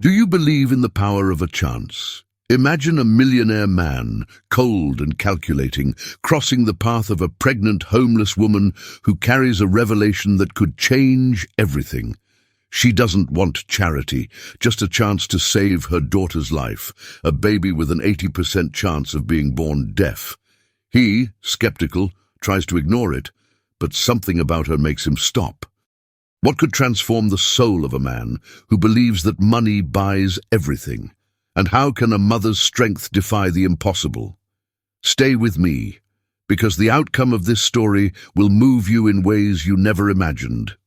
Do you believe in the power of a chance? Imagine a millionaire man, cold and calculating, crossing the path of a pregnant, homeless woman who carries a revelation that could change everything. She doesn't want charity, just a chance to save her daughter's life, a baby with an 80% chance of being born deaf. He, skeptical, tries to ignore it, but something about her makes him stop. What could transform the soul of a man who believes that money buys everything? And how can a mother's strength defy the impossible? Stay with me, because the outcome of this story will move you in ways you never imagined.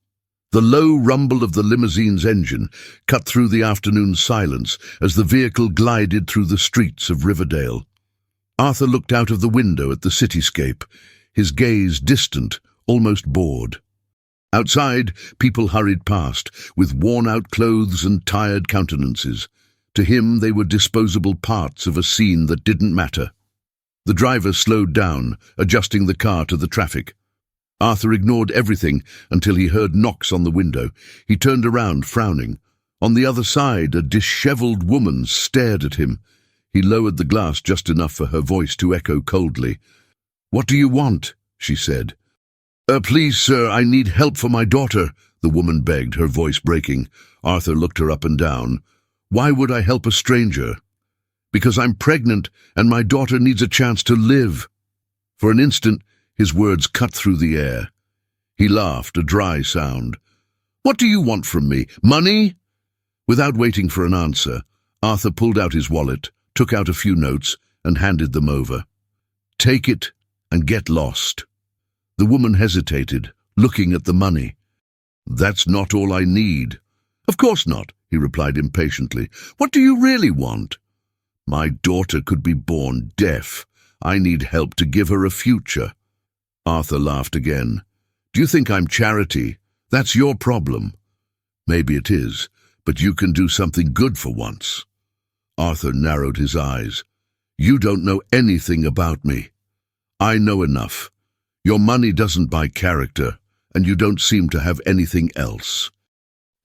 The low rumble of the limousine's engine cut through the afternoon silence as the vehicle glided through the streets of Riverdale. Arthur looked out of the window at the cityscape, his gaze distant, almost bored. Outside, people hurried past, with worn-out clothes and tired countenances. To him, they were disposable parts of a scene that didn't matter. The driver slowed down, adjusting the car to the traffic. Arthur ignored everything until he heard knocks on the window. He turned around, frowning. On the other side, a disheveled woman stared at him. He lowered the glass just enough for her voice to echo coldly. "What do you want?" she said. Please, sir, I need help for my daughter," the woman begged, her voice breaking. Arthur looked her up and down. "Why would I help a stranger?" "Because I'm pregnant, and my daughter needs a chance to live." For an instant, his words cut through the air. He laughed, a dry sound. "What do you want from me? Money?" Without waiting for an answer, Arthur pulled out his wallet, took out a few notes, and handed them over. "Take it and get lost." The woman hesitated, looking at the money. "That's not all I need." "Of course not," he replied impatiently. "What do you really want?" "My daughter could be born deaf. I need help to give her a future." Arthur laughed again. "Do you think I'm charity? That's your problem." "Maybe it is, but you can do something good for once." Arthur narrowed his eyes. "You don't know anything about me." "I know enough. Your money doesn't buy character, and you don't seem to have anything else."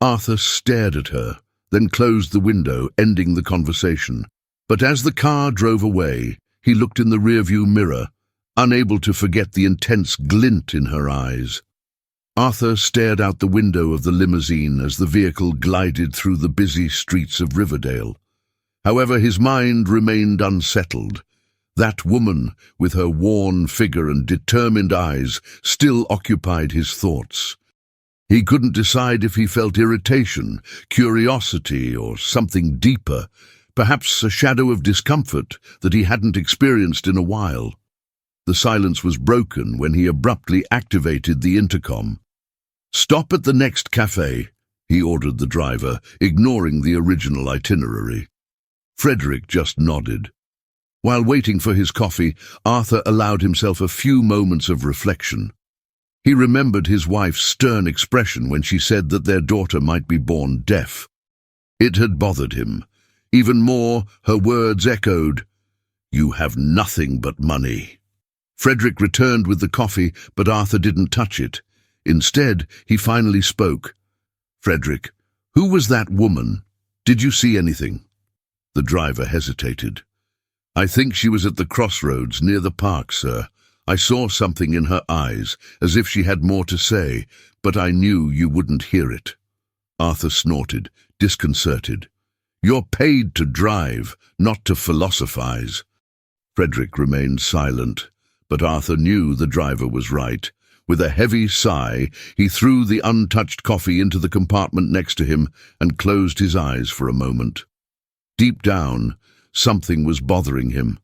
Arthur stared at her, then closed the window, ending the conversation. But as the car drove away, he looked in the rearview mirror, unable to forget the intense glint in her eyes. Arthur stared out the window of the limousine as the vehicle glided through the busy streets of Riverdale. However, his mind remained unsettled. That woman, with her worn figure and determined eyes, still occupied his thoughts. He couldn't decide if he felt irritation, curiosity, or something deeper, perhaps a shadow of discomfort that he hadn't experienced in a while. The silence was broken when he abruptly activated the intercom. "Stop at the next cafe," he ordered the driver, ignoring the original itinerary. Frederick just nodded. While waiting for his coffee, Arthur allowed himself a few moments of reflection. He remembered his wife's stern expression when she said that their daughter might be born deaf. It had bothered him. Even more, her words echoed, "You have nothing but money." Frederick returned with the coffee, but Arthur didn't touch it. Instead, he finally spoke. "Frederick, who was that woman? Did you see anything?" The driver hesitated. "I think she was at the crossroads near the park, sir. I saw something in her eyes, as if she had more to say, but I knew you wouldn't hear it." Arthur snorted, disconcerted. "You're paid to drive, not to philosophize." Frederick remained silent, but Arthur knew the driver was right. With a heavy sigh, he threw the untouched coffee into the compartment next to him and closed his eyes for a moment. Deep down, something was bothering him.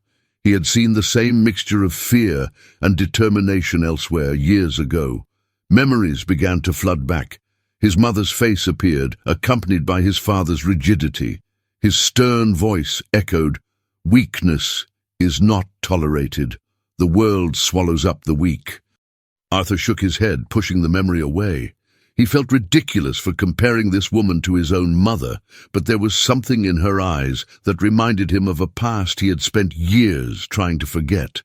He had seen the same mixture of fear and determination elsewhere years ago. Memories began to flood back. His mother's face appeared, accompanied by his father's rigidity. His stern voice echoed, "Weakness is not tolerated. The world swallows up the weak." Arthur shook his head, pushing the memory away. He felt ridiculous for comparing this woman to his own mother, but there was something in her eyes that reminded him of a past he had spent years trying to forget.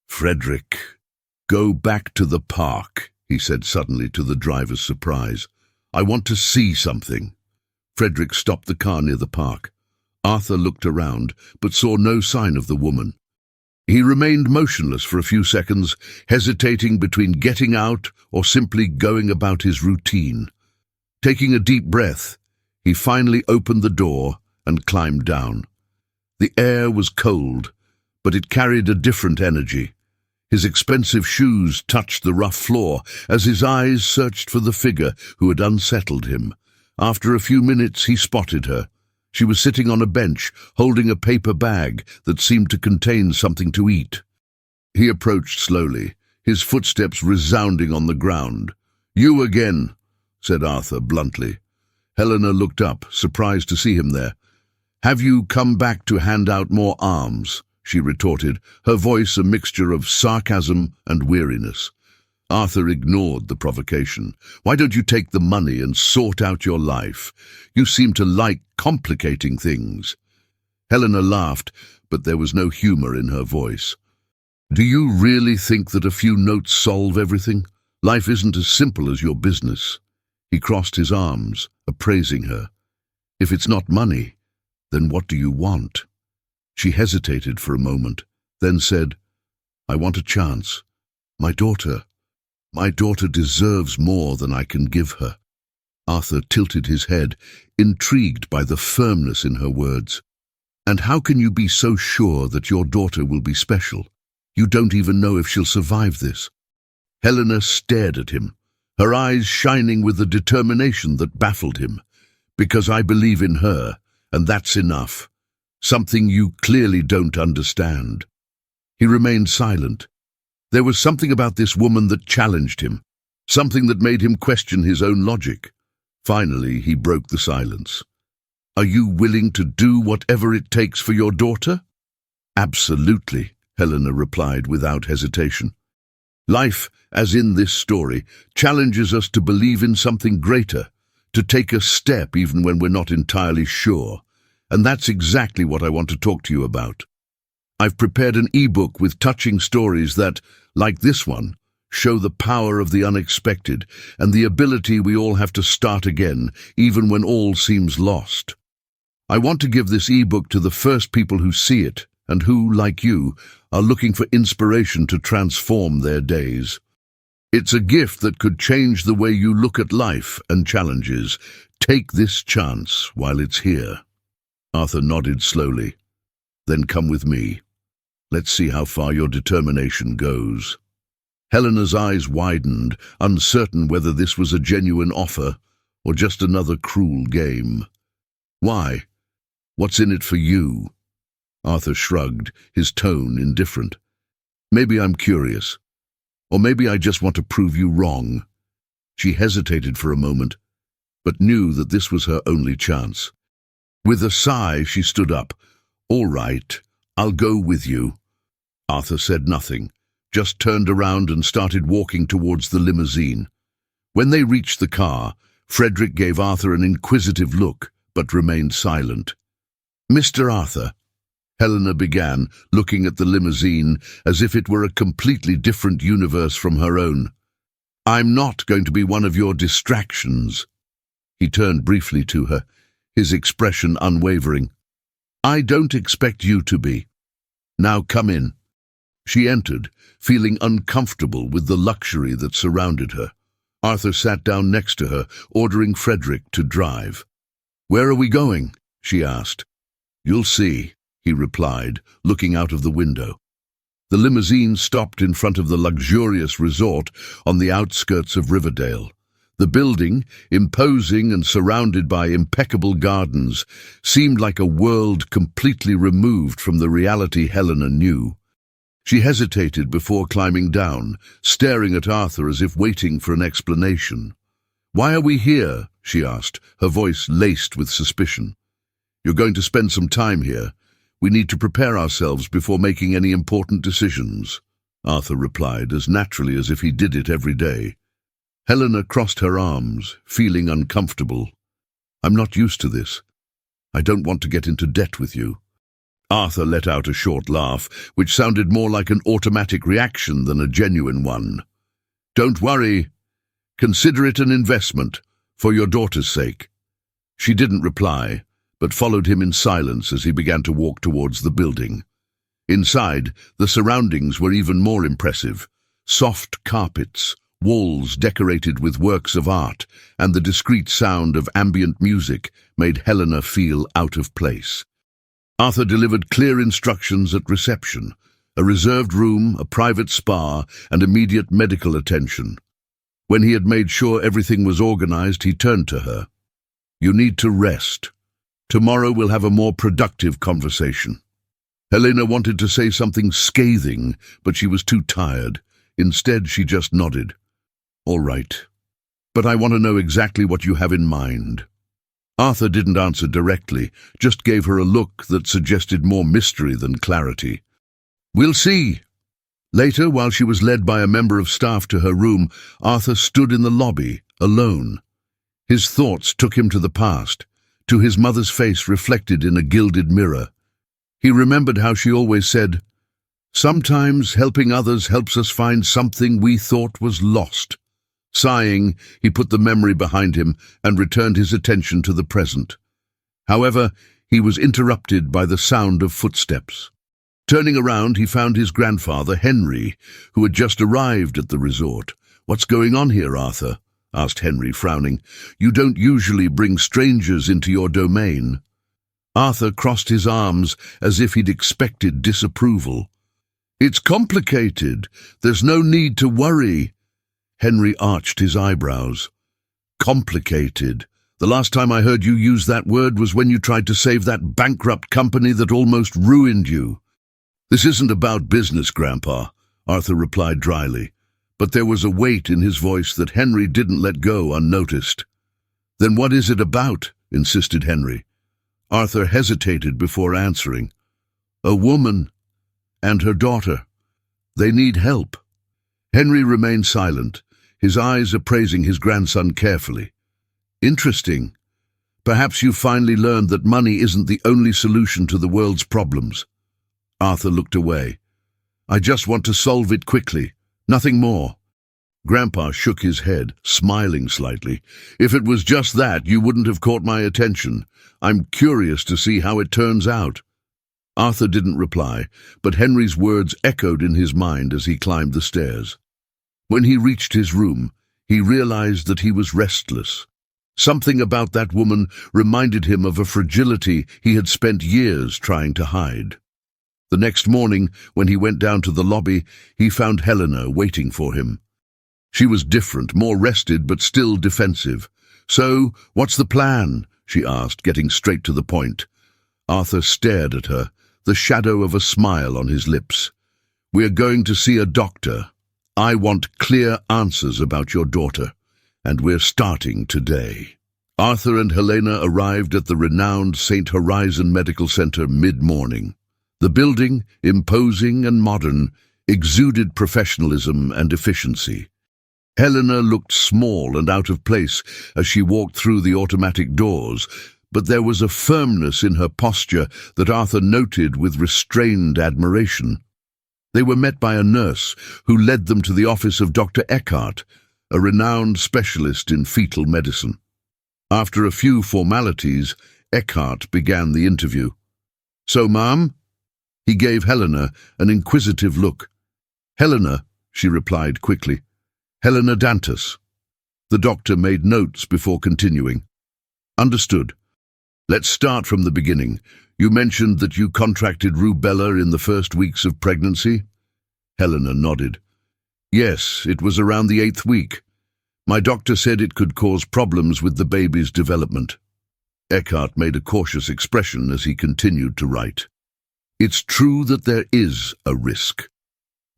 "Frederick, go back to the park," he said suddenly to the driver's surprise. "I want to see something." Frederick stopped the car near the park. Arthur looked around, but saw no sign of the woman. He remained motionless for a few seconds, hesitating between getting out or simply going about his routine. Taking a deep breath, he finally opened the door and climbed down. The air was cold, but it carried a different energy. His expensive shoes touched the rough floor as his eyes searched for the figure who had unsettled him. After a few minutes, he spotted her. She was sitting on a bench, holding a paper bag that seemed to contain something to eat. He approached slowly, his footsteps resounding on the ground. "You again," said Arthur bluntly. Helena looked up, surprised to see him there. "Have you come back to hand out more alms?" she retorted, her voice a mixture of sarcasm and weariness. Arthur ignored the provocation. "Why don't you take the money and sort out your life? You seem to like complicating things." Helena laughed, but there was no humor in her voice. "Do you really think that a few notes solve everything? Life isn't as simple as your business." He crossed his arms, appraising her. "If it's not money, then what do you want?" She hesitated for a moment, then said, "I want a chance. My daughter deserves more than I can give her." Arthur tilted his head, intrigued by the firmness in her words. "And how can you be so sure that your daughter will be special? You don't even know if she'll survive this." Helena stared at him, her eyes shining with a determination that baffled him. "Because I believe in her, and that's enough. Something you clearly don't understand." He remained silent. There was something about this woman that challenged him, something that made him question his own logic. Finally, he broke the silence. "Are you willing to do whatever it takes for your daughter?" "Absolutely," Helena replied without hesitation. Life, as in this story, challenges us to believe in something greater, to take a step even when we're not entirely sure. And that's exactly what I want to talk to you about. I've prepared an e-book with touching stories that, like this one, show the power of the unexpected and the ability we all have to start again, even when all seems lost. I want to give this e-book to the first people who see it and who, like you, are looking for inspiration to transform their days. It's a gift that could change the way you look at life and challenges. Take this chance while it's here. Arthur nodded slowly. "Then come with me. Let's see how far your determination goes." Helena's eyes widened, uncertain whether this was a genuine offer or just another cruel game. "Why? What's in it for you?" Arthur shrugged, his tone indifferent. "Maybe I'm curious. Or maybe I just want to prove you wrong." She hesitated for a moment, but knew that this was her only chance. With a sigh, she stood up. "All right, I'll go with you." Arthur said nothing, just turned around and started walking towards the limousine. When they reached the car, Frederick gave Arthur an inquisitive look, but remained silent. "Mr. Arthur," Helena began, looking at the limousine as if it were a completely different universe from her own. "I'm not going to be one of your distractions." He turned briefly to her, his expression unwavering. "I don't expect you to be. Now come in." She entered, feeling uncomfortable with the luxury that surrounded her. Arthur sat down next to her, ordering Frederick to drive. "Where are we going?" she asked. "You'll see," he replied, looking out of the window. The limousine stopped in front of the luxurious resort on the outskirts of Riverdale. The building, imposing and surrounded by impeccable gardens, seemed like a world completely removed from the reality Helena knew. She hesitated before climbing down, staring at Arthur as if waiting for an explanation. "Why are we here?" she asked, her voice laced with suspicion. "You're going to spend some time here. We need to prepare ourselves before making any important decisions," Arthur replied as naturally as if he did it every day. Helena crossed her arms, feeling uncomfortable. "I'm not used to this. I don't want to get into debt with you." Arthur let out a short laugh, which sounded more like an automatic reaction than a genuine one. "Don't worry. Consider it an investment, for your daughter's sake." She didn't reply, but followed him in silence as he began to walk towards the building. Inside, the surroundings were even more impressive. Soft carpets, walls decorated with works of art, and the discreet sound of ambient music made Helena feel out of place. Arthur delivered clear instructions at reception: a reserved room, a private spa, and immediate medical attention. When he had made sure everything was organized, he turned to her. "You need to rest. Tomorrow we'll have a more productive conversation." Helena wanted to say something scathing, but she was too tired. Instead, she just nodded. "All right. But I want to know exactly what you have in mind." Arthur didn't answer directly, just gave her a look that suggested more mystery than clarity. "We'll see." Later, while she was led by a member of staff to her room, Arthur stood in the lobby, alone. His thoughts took him to the past, to his mother's face reflected in a gilded mirror. He remembered how she always said, "Sometimes helping others helps us find something we thought was lost." Sighing, he put the memory behind him and returned his attention to the present. However, he was interrupted by the sound of footsteps. Turning around, he found his grandfather, Henry, who had just arrived at the resort. "What's going on here, Arthur?" asked Henry, frowning. "You don't usually bring strangers into your domain." Arthur crossed his arms as if he'd expected disapproval. "It's complicated. There's no need to worry." Henry arched his eyebrows. "Complicated. The last time I heard you use that word was when you tried to save that bankrupt company that almost ruined you." "This isn't about business, Grandpa," Arthur replied dryly, but there was a weight in his voice that Henry didn't let go unnoticed. "Then what is it about?" insisted Henry. Arthur hesitated before answering. "A woman and her daughter. They need help." Henry remained silent, his eyes appraising his grandson carefully. "Interesting. Perhaps you finally learned that money isn't the only solution to the world's problems." Arthur looked away. "I just want to solve it quickly. Nothing more." Grandpa shook his head, smiling slightly. "If it was just that, you wouldn't have caught my attention. I'm curious to see how it turns out." Arthur didn't reply, but Henry's words echoed in his mind as he climbed the stairs. When he reached his room, he realized that he was restless. Something about that woman reminded him of a fragility he had spent years trying to hide. The next morning, when he went down to the lobby, he found Helena waiting for him. She was different, more rested, but still defensive. "So, what's the plan?" she asked, getting straight to the point. Arthur stared at her, the shadow of a smile on his lips. "We're going to see a doctor. I want clear answers about your daughter, and we're starting today." Arthur and Helena arrived at the renowned St. Horizon Medical Center mid-morning. The building, imposing and modern, exuded professionalism and efficiency. Helena looked small and out of place as she walked through the automatic doors, but there was a firmness in her posture that Arthur noted with restrained admiration. They were met by a nurse who led them to the office of Dr. Eckhart, a renowned specialist in fetal medicine. After a few formalities, Eckhart began the interview. "So, Ma'am?" He gave Helena an inquisitive look. "Helena," she replied quickly. "Helena Dantas." The doctor made notes before continuing. "Understood. Let's start from the beginning. You mentioned that you contracted rubella in the first weeks of pregnancy?" Helena nodded. "Yes, it was around the 8th week. My doctor said it could cause problems with the baby's development." Eckhart made a cautious expression as he continued to write. "It's true that there is a risk.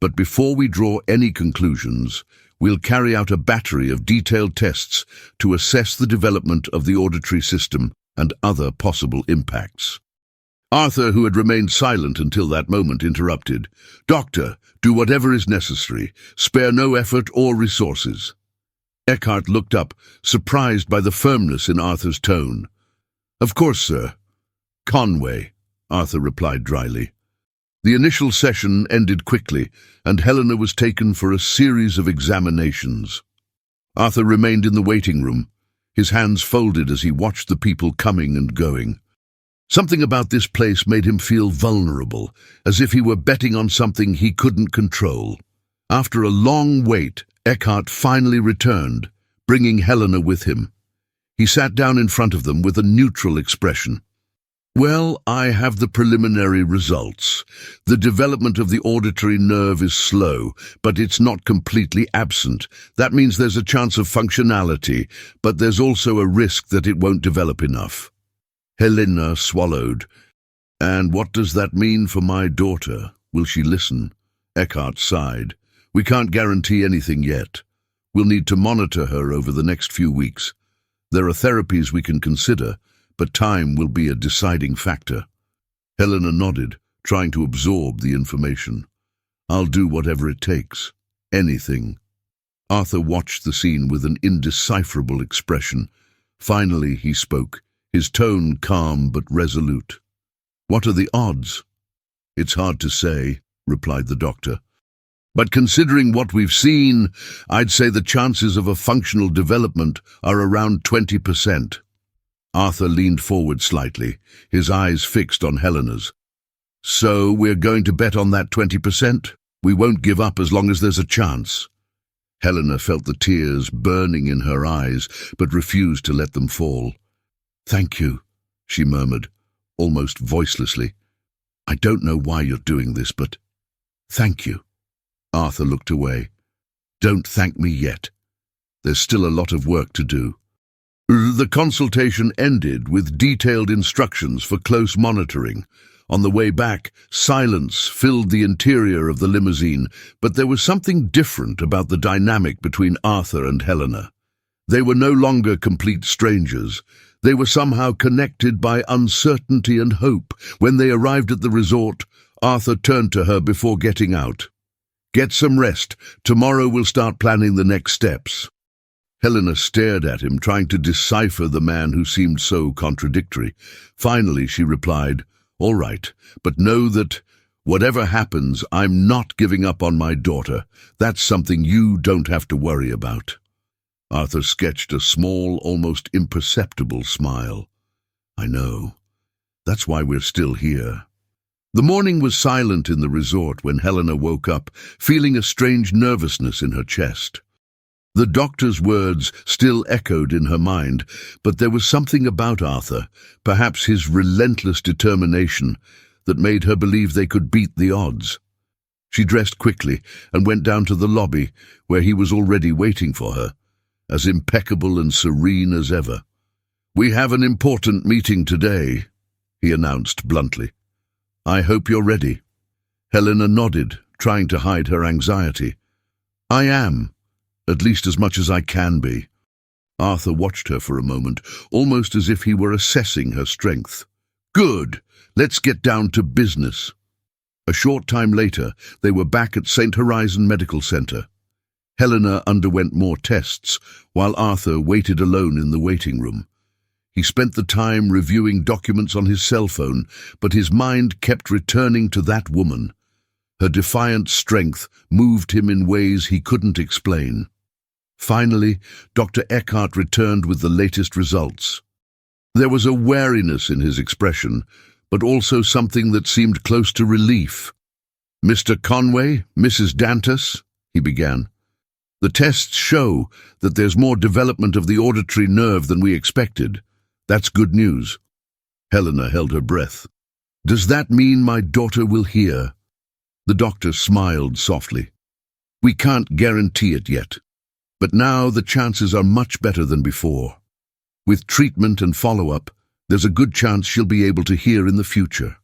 But before we draw any conclusions, we'll carry out a battery of detailed tests to assess the development of the auditory system and other possible impacts." Arthur, who had remained silent until that moment, interrupted. "Doctor, do whatever is necessary. Spare no effort or resources." Eckhart looked up, surprised by the firmness in Arthur's tone. "Of course, sir." "Conway," Arthur replied dryly. The initial session ended quickly, and Helena was taken for a series of examinations. Arthur remained in the waiting room, his hands folded as he watched the people coming and going. Something about this place made him feel vulnerable, as if he were betting on something he couldn't control. After a long wait, Eckhart finally returned, bringing Helena with him. He sat down in front of them with a neutral expression. "Well, I have the preliminary results. The development of the auditory nerve is slow, but it's not completely absent. That means there's a chance of functionality, but there's also a risk that it won't develop enough." Helena swallowed. "And what does that mean for my daughter? Will she listen?" Eckhart sighed. "We can't guarantee anything yet. We'll need to monitor her over the next few weeks. There are therapies we can consider, but time will be a deciding factor." Helena nodded, trying to absorb the information. "I'll do whatever it takes. Anything." Arthur watched the scene with an indecipherable expression. Finally he spoke, his tone calm but resolute. "What are the odds?" "It's hard to say," replied the doctor. "But considering what we've seen, I'd say the chances of a functional development are around 20%. Arthur leaned forward slightly, his eyes fixed on Helena's. "So we're going to bet on that 20%? We won't give up as long as there's a chance." Helena felt the tears burning in her eyes, but refused to let them fall. "Thank you," she murmured, almost voicelessly. "I don't know why you're doing this, but thank you." Arthur looked away. "Don't thank me yet. There's still a lot of work to do." The consultation ended with detailed instructions for close monitoring. On the way back, silence filled the interior of the limousine, but there was something different about the dynamic between Arthur and Helena. They were no longer complete strangers. They were somehow connected by uncertainty and hope. When they arrived at the resort, Arthur turned to her before getting out. "Get some rest. Tomorrow we'll start planning the next steps." Helena stared at him, trying to decipher the man who seemed so contradictory. Finally she replied, "All right, but know that whatever happens, I'm not giving up on my daughter. That's something you don't have to worry about." Arthur sketched a small, almost imperceptible smile. "I know. That's why we're still here." The morning was silent in the resort when Helena woke up, feeling a strange nervousness in her chest. The doctor's words still echoed in her mind, but there was something about Arthur, perhaps his relentless determination, that made her believe they could beat the odds. She dressed quickly and went down to the lobby, where he was already waiting for her, as impeccable and serene as ever. "We have an important meeting today," he announced bluntly. "I hope you're ready." Helena nodded, trying to hide her anxiety. "I am. At least as much as I can be." Arthur watched her for a moment, almost as if he were assessing her strength. "Good. Let's get down to business." A short time later, they were back at St. Horizon Medical Center. Helena underwent more tests, while Arthur waited alone in the waiting room. He spent the time reviewing documents on his cell phone, but his mind kept returning to that woman. Her defiant strength moved him in ways he couldn't explain. Finally, Dr. Eckhart returned with the latest results. There was a wariness in his expression, but also something that seemed close to relief. "Mr. Conway, Mrs. Dantas," he began. "The tests show that there's more development of the auditory nerve than we expected. That's good news." Helena held her breath. "Does that mean my daughter will hear?" The doctor smiled softly. "We can't guarantee it yet, but now the chances are much better than before. With treatment and follow-up, there's a good chance she'll be able to hear in the future."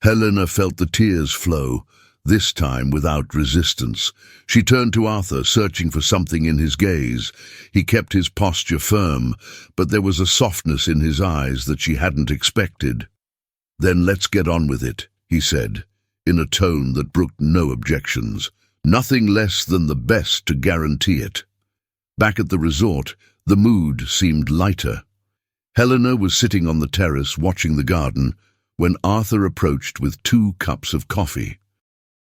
Helena felt the tears flow, this time without resistance. She turned to Arthur, searching for something in his gaze. He kept his posture firm, but there was a softness in his eyes that she hadn't expected. "Then let's get on with it," he said, in a tone that brooked no objections. "Nothing less than the best to guarantee it." Back at the resort, the mood seemed lighter. Helena was sitting on the terrace watching the garden when Arthur approached with 2 cups of coffee.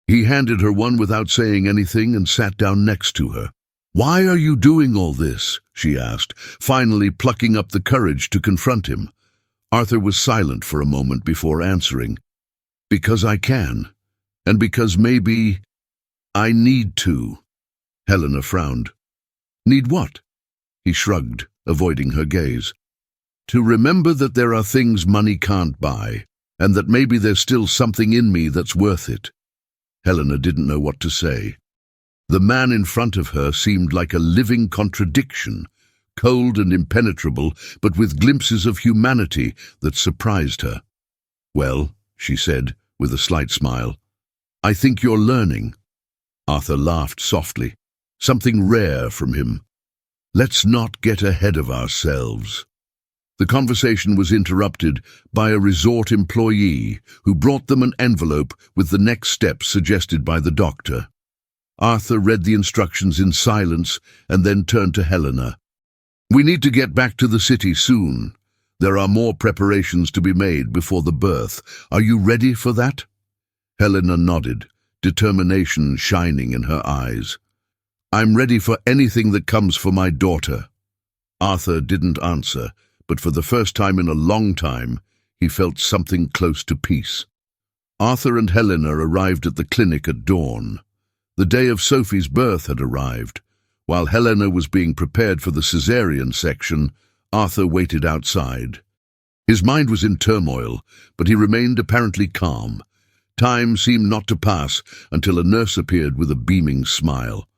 He handed her one without saying anything and sat down next to her. "Why are you doing all this?" she asked, finally plucking up the courage to confront him. Arthur was silent for a moment before answering. "Because I can, and because maybe I need to." Helena frowned. "Need what?" He shrugged, avoiding her gaze. "To remember that there are things money can't buy, and that maybe there's still something in me that's worth it." Helena didn't know what to say. The man in front of her seemed like a living contradiction, cold and impenetrable, but with glimpses of humanity that surprised her. "Well," she said, with a slight smile, "I think you're learning." Arthur laughed softly, something rare from him. "Let's not get ahead of ourselves." The conversation was interrupted by a resort employee who brought them an envelope with the next steps suggested by the doctor. Arthur read the instructions in silence and then turned to Helena. "We need to get back to the city soon. There are more preparations to be made before the birth. Are you ready for that?" Helena nodded, determination shining in her eyes. "I'm ready for anything that comes for my daughter." Arthur didn't answer, but for the first time in a long time, he felt something close to peace. Arthur and Helena arrived at the clinic at dawn. The day of Sophie's birth had arrived. While Helena was being prepared for the cesarean section, Arthur waited outside. His mind was in turmoil, but he remained apparently calm. Time seemed not to pass until a nurse appeared with a beaming smile.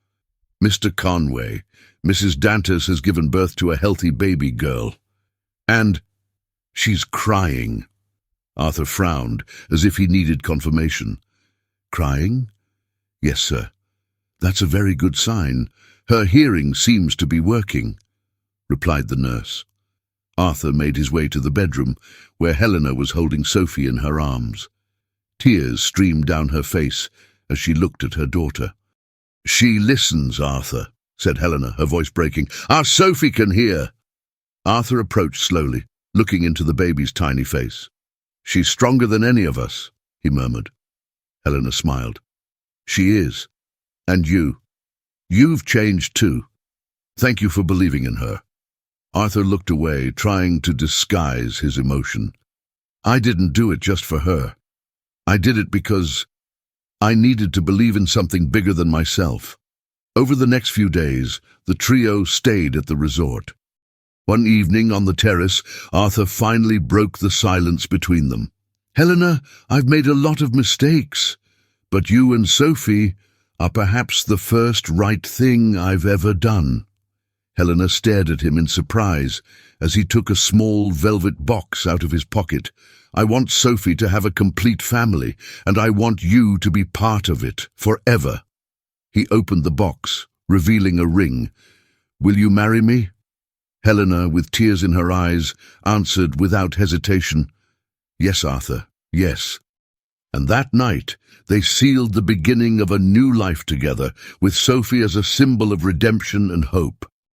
"Mr. Conway, Mrs. Dantas has given birth to a healthy baby girl. And she's crying." Arthur frowned, as if he needed confirmation. "Crying?" "Yes, sir. That's a very good sign. Her hearing seems to be working," replied the nurse. Arthur made his way to the bedroom, where Helena was holding Sophie in her arms. Tears streamed down her face as she looked at her daughter. "She listens, Arthur," said Helena, her voice breaking. "Our Sophie can hear." Arthur approached slowly, looking into the baby's tiny face. "She's stronger than any of us," he murmured. Helena smiled. "She is. And you've changed too. Thank you for believing in her." Arthur looked away, trying to disguise his emotion. "I didn't do it just for her. I did it because I needed to believe in something bigger than myself." Over the next few days, the trio stayed at the resort. One evening on the terrace, Arthur finally broke the silence between them. "Helena, I've made a lot of mistakes, but you and Sophie are perhaps the first right thing I've ever done." Helena stared at him in surprise as he took a small velvet box out of his pocket. "I want Sophie to have a complete family, and I want you to be part of it, forever." He opened the box, revealing a ring. "Will you marry me?" Helena, with tears in her eyes, answered without hesitation, "Yes, Arthur, yes." And that night, they sealed the beginning of a new life together, with Sophie as a symbol of redemption and hope.